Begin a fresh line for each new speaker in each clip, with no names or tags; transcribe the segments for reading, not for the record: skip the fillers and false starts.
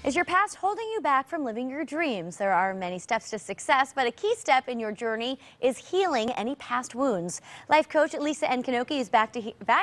Is your past holding you back from living your dreams? There are many steps to success, but a key step in your journey is healing any past wounds. Life coach Lisa Nkonoki is back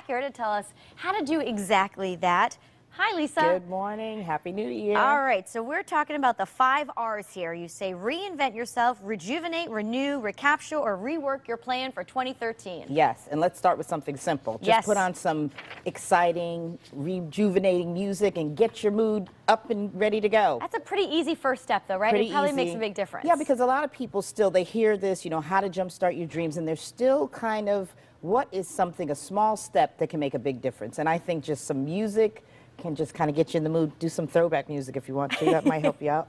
here to tell us how to do exactly that. Hi, Lisa.
Good morning. Happy New Year.
All right, so we're talking about the 5 R's here. You say reinvent yourself, rejuvenate, renew, recapture, or rework your plan for 2013.
Yes, and let's start with something simple. Just put on some exciting, rejuvenating music and get your mood up and ready to go.
That's a pretty easy first step, though, right?
Pretty
it probably
easy.
Makes a big difference.
Yeah, because a lot of people still, they hear this, you know, how to jumpstart your dreams, and they're still kind of, what is something, a small step that can make a big difference? And I think just some music can just kind of get you in the mood. Do some throwback music if you want to. That might help you out.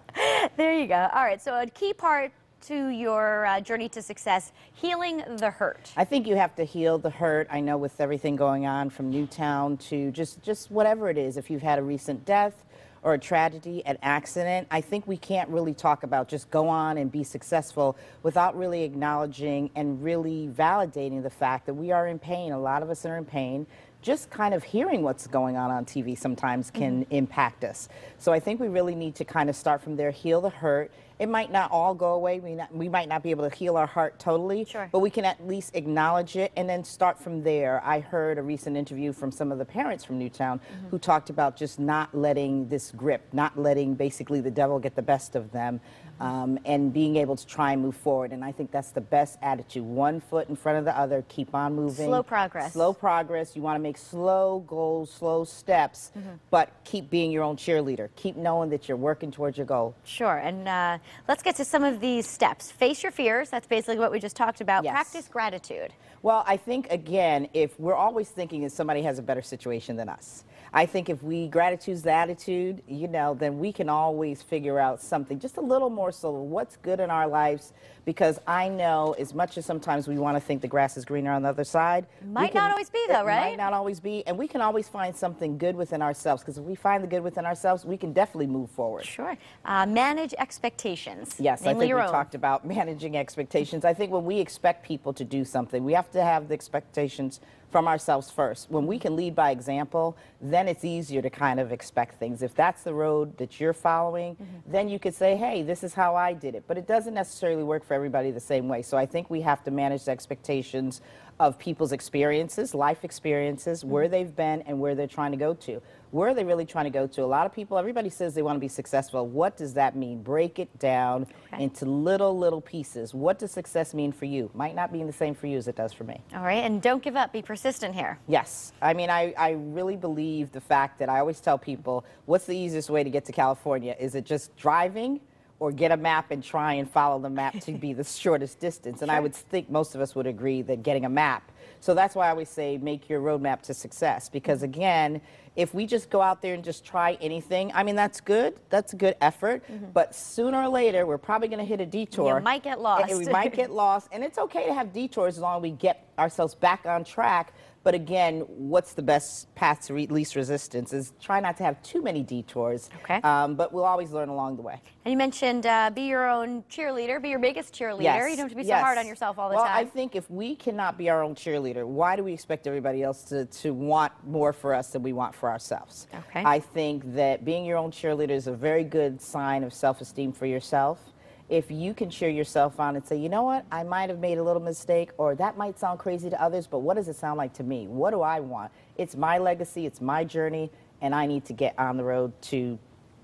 There you go. All right, so a key part to your journey to success, healing the hurt.
I think you have to heal the hurt. I know with everything going on from Newtown to just whatever it is, if you've had a recent death or a tragedy, an accident, I think we can't really talk about just go on and be successful without really acknowledging and really validating the fact that we are in pain. A lot of us are in pain. Just kind of hearing what's going on TV sometimes can impact us. So I think we really need to kind of start from there, heal the hurt. It might not all go away. We might not be able to heal our heart totally, but we can at least acknowledge it and then start from there. I heard a recent interview from some of the parents from Newtown who talked about just not letting this grip, not letting basically the devil get the best of them, and being able to try and move forward. And I think that's the best attitude. One foot in front of the other, keep on moving.
Slow progress. Slow
progress. You want to make slow goals, slow steps, but keep being your own cheerleader. Keep knowing that you're working towards your goal.
Sure, and let's get to some of these steps. Face your fears. That's basically what we just talked about. Practice gratitude.
Well, I think, again, if we're always thinking that somebody has a better situation than us, I think if gratitude's the attitude, you know, then we can always figure out something just a little more so what's good in our lives, because I know as much as sometimes we want to think the grass is greener on the other side.
Might not always be, though, right?
Might not always be, and we can always find something good within ourselves, because if we find the good within ourselves, we can definitely move forward.
Sure. Manage expectations.
Yes, I think we talked about managing expectations. I think when we expect people to do something, we have to have the expectations from ourselves first. When we can lead by example, then it's easier to kind of expect things. If that's the road that you're following, then you could say, hey, this is how I did it. But it doesn't necessarily work for everybody the same way. So I think we have to manage the expectations of people's experiences, life experiences, where they've been and where they're trying to go to. Where are they really trying to go to? A lot of people, everybody says they want to be successful. What does that mean? Break it down into little pieces. What does success mean for you? Might not be the same for you as it does for me.
All right, and don't give up. Be persistent here.
Yes. I mean, I really believe the fact that I always tell people, what's the easiest way to get to California? Is it just driving? Or get a map and try and follow the map to be the shortest distance. And I would think most of us would agree that getting a map. So that's why I always say make your roadmap to success. Because again, if we just go out there and just try anything, I mean, that's good. That's a good effort. But sooner or later, we're probably going to hit a detour.
You might get lost.
And we might get lost. And it's okay to have detours as long as we get ourselves back on track. But again, what's the best path to least resistance is try not to have too many detours. But we'll always learn along the way.
And you mentioned be your own cheerleader, be your biggest cheerleader. You don't have to be so hard on yourself all the time.
Well, I think if we cannot be our own cheerleader, why do we expect everybody else to want more for us than we want for ourselves? I think that being your own cheerleader is a very good sign of self-esteem for yourself. If you can cheer yourself on and say, you know what, I might have made a little mistake, or that might sound crazy to others, but what does it sound like to me? What do I want? It's my legacy, it's my journey, and I need to get on the road to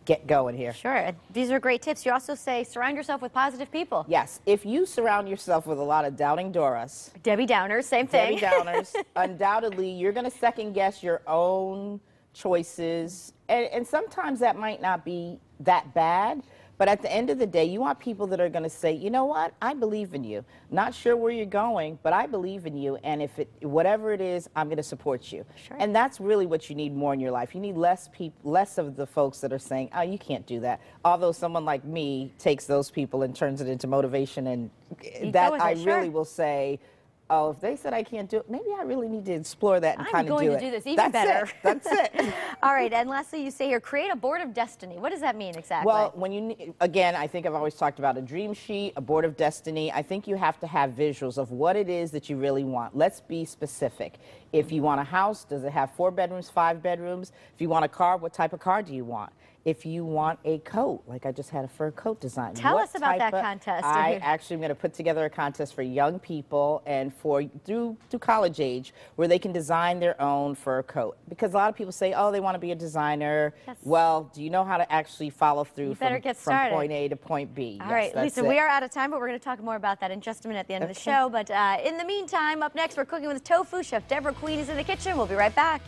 get going here.
Sure. These are great tips. You also say surround yourself with positive people.
Yes. If you surround yourself with a lot of doubting Doras.
Debbie Downers, same thing.
Debbie Downers. Undoubtedly, you're going to second guess your own choices. And sometimes that might not be that bad. But at the end of the day, you want people that are going to say, you know what, I believe in you. Not sure where you're going, but I believe in you. And if whatever it is, I'm going to support you. And that's really what you need more in your life. You need less of the folks that are saying, oh, you can't do that. Although someone like me takes those people and turns it into motivation. And that I really will say, oh, if they said I can't do it, maybe I really need to explore that and kind of do it.
I'm going to do this even better.
That's it.
All right, and lastly, you say here, create a board of destiny. What does that mean exactly?
Well, again, I think I've always talked about a dream sheet, a board of destiny. I think you have to have visuals of what it is that you really want. Let's be specific. If you want a house, does it have 4 bedrooms, 5 bedrooms? If you want a car, what type of car do you want? If you want a coat, like I just had a fur coat design.
Tell us about that contest.
I actually am going to put together a contest for young people and for through college age where they can design their own fur coat. Because a lot of people say, oh, they want to be a designer. Yes. Well, do you know how to actually follow through from point A to point B?
All right, Lisa, we are out of time, but we're going to talk more about that in just a minute at the end of the show. But in the meantime, up next, we're cooking with tofu. Chef Deborah Queen is in the kitchen. We'll be right back.